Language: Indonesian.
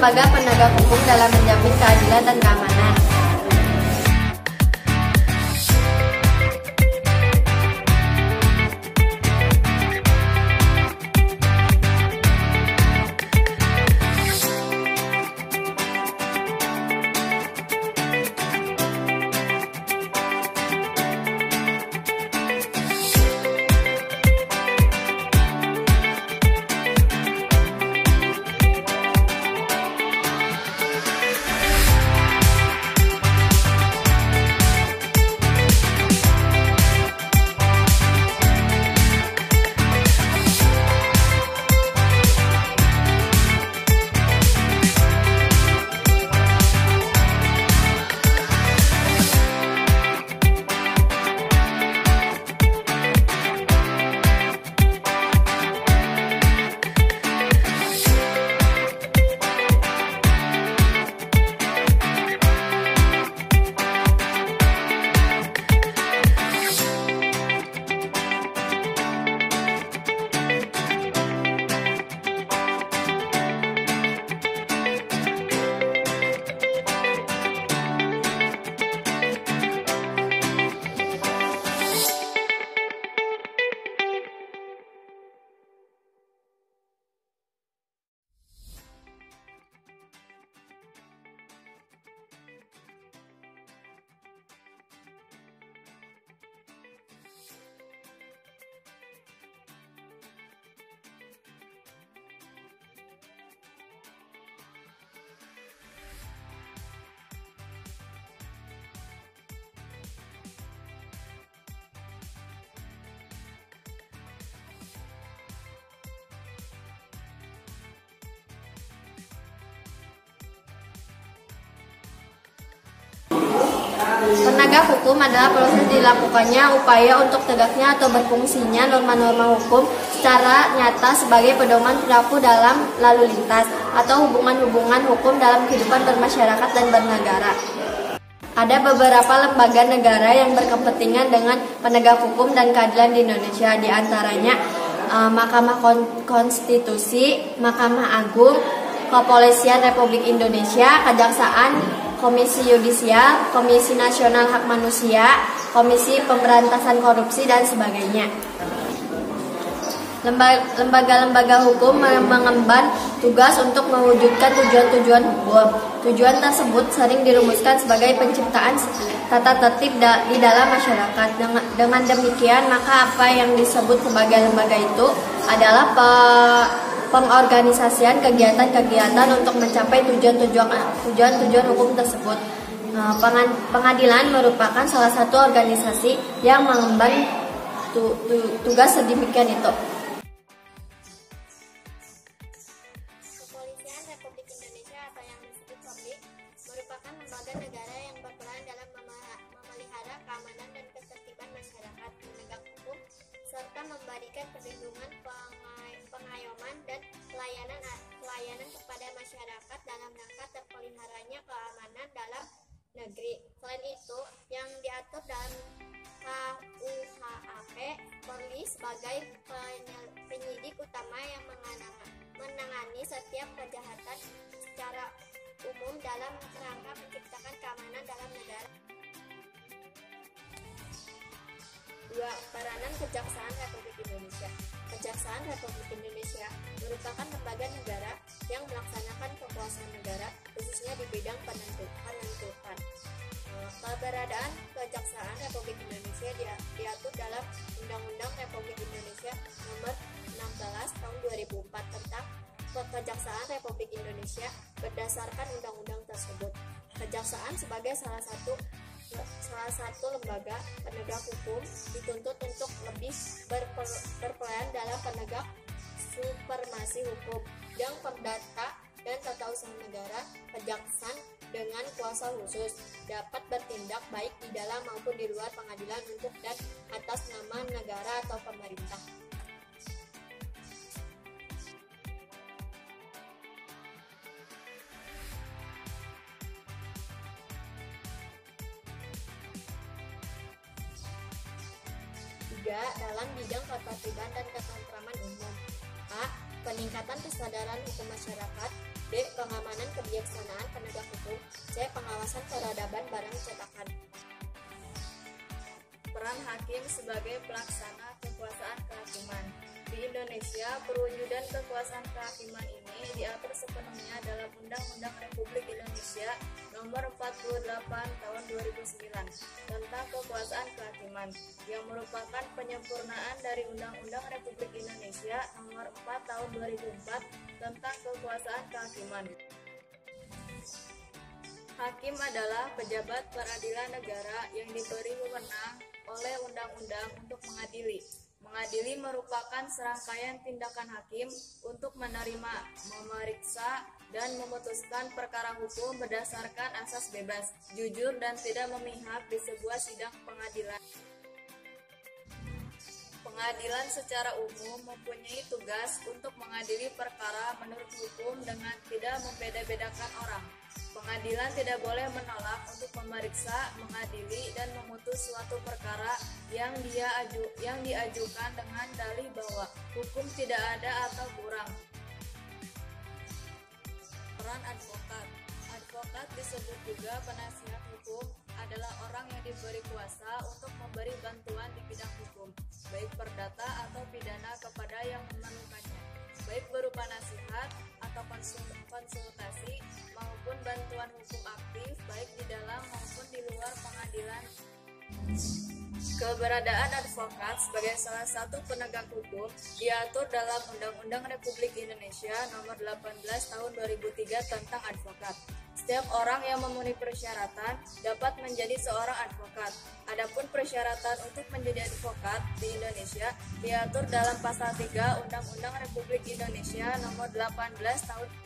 lembaga penegak hukum dalam menjamin keadilan dan keamanan. Penegak hukum adalah proses dilakukannya upaya untuk tegaknya atau berfungsinya norma-norma hukum secara nyata sebagai pedoman perilaku dalam lalu lintas atau hubungan-hubungan hukum dalam kehidupan bermasyarakat dan bernegara. Ada beberapa lembaga negara yang berkepentingan dengan penegak hukum dan keadilan di Indonesia, di antaranya Mahkamah Konstitusi, Mahkamah Agung, Kepolisian Republik Indonesia, Kejaksaan, Komisi Yudisial, Komisi Nasional Hak Manusia, Komisi Pemberantasan Korupsi, dan sebagainya. Lembaga-lembaga hukum mengemban tugas untuk mewujudkan tujuan-tujuan hukum. Tujuan tersebut sering dirumuskan sebagai penciptaan tata tertib di dalam masyarakat. Dengan demikian, maka apa yang disebut sebagai lembaga itu adalah pengorganisasian kegiatan-kegiatan untuk mencapai tujuan-tujuan hukum tersebut. Pengadilan merupakan salah satu organisasi yang mengemban tugas sedemikian itu. Kepolisian Republik Indonesia atau yang disebut Polri merupakan lembaga negara yang berperan dalam memelihara keamanan dan ketertiban masyarakat, menegak hukum, serta memberikan perlindungan, pengayoman, dan pelayanan kepada masyarakat dalam rangka terpeliharanya keamanan dalam negeri. Selain itu, yang diatur dalam KUHP, Polri sebagai penyidik utama yang menangani setiap kejahatan secara umum dalam rangka menciptakan keamanan dalam negara. 2. Peranan Kejaksaan Republik Indonesia. Kejaksaan Republik Indonesia merupakan lembaga negara yang melaksanakan kekuasaan negara, khususnya di bidang penuntutan. Keberadaan Kejaksaan Republik Indonesia diatur dalam Undang-Undang Republik Indonesia Nomor 16 Tahun 2004 tentang Kejaksaan Republik Indonesia. Berdasarkan undang-undang tersebut, kejaksaan sebagai salah satu lembaga penegak hukum dituntut untuk lebih berperan dalam penegak supremasi hukum yang perdata dan tata usaha negara. Kejaksaan dengan kuasa khusus dapat bertindak baik di dalam maupun di luar pengadilan untuk dan atas nama negara atau pemerintah. juga dalam bidang ketertiban dan ketentraman umum. A. Peningkatan kesadaran hukum masyarakat. B. Pengamanan kebijaksanaan penegak hukum. C. Pengawasan peradaban barang cetakan. Peran hakim sebagai pelaksana kekuasaan kehakiman. Di Indonesia, perwujudan kekuasaan kehakiman ini diatur sepenuhnya dalam Undang-Undang Republik Indonesia Nomor 48 Tahun 2009 tentang Kekuasaan Kehakiman, yang merupakan penyempurnaan dari Undang-Undang Republik Indonesia Nomor 4 Tahun 2004 tentang Kekuasaan Kehakiman. Hakim adalah pejabat peradilan negara yang diberi wewenang oleh undang-undang untuk mengadili. Mengadili merupakan serangkaian tindakan hakim untuk menerima, memeriksa, dan memutuskan perkara hukum berdasarkan asas bebas, jujur, dan tidak memihak di sebuah sidang pengadilan. Pengadilan secara umum mempunyai tugas untuk mengadili perkara menurut hukum dengan tidak membeda-bedakan orang. Pengadilan tidak boleh menolak untuk memeriksa, mengadili, dan memutus suatu perkara yang diajukan dengan dalih bahwa hukum tidak ada atau kurang. Peran advokat. Advokat disebut juga penasihat hukum, adalah orang yang diberi kuasa untuk memberi bantuan di bidang hukum, baik perdata atau pidana kepada yang memerlukannya, baik berupa nasihat atau konsultasi maupun bantuan hukum aktif, baik di dalam maupun di luar pengadilan. Keberadaan advokat sebagai salah satu penegak hukum diatur dalam Undang-Undang Republik Indonesia Nomor 18 Tahun 2003 tentang advokat. Setiap orang yang memenuhi persyaratan dapat menjadi seorang advokat. Adapun persyaratan untuk menjadi advokat di Indonesia diatur dalam Pasal 3 Undang-Undang Republik Indonesia Nomor 18 Tahun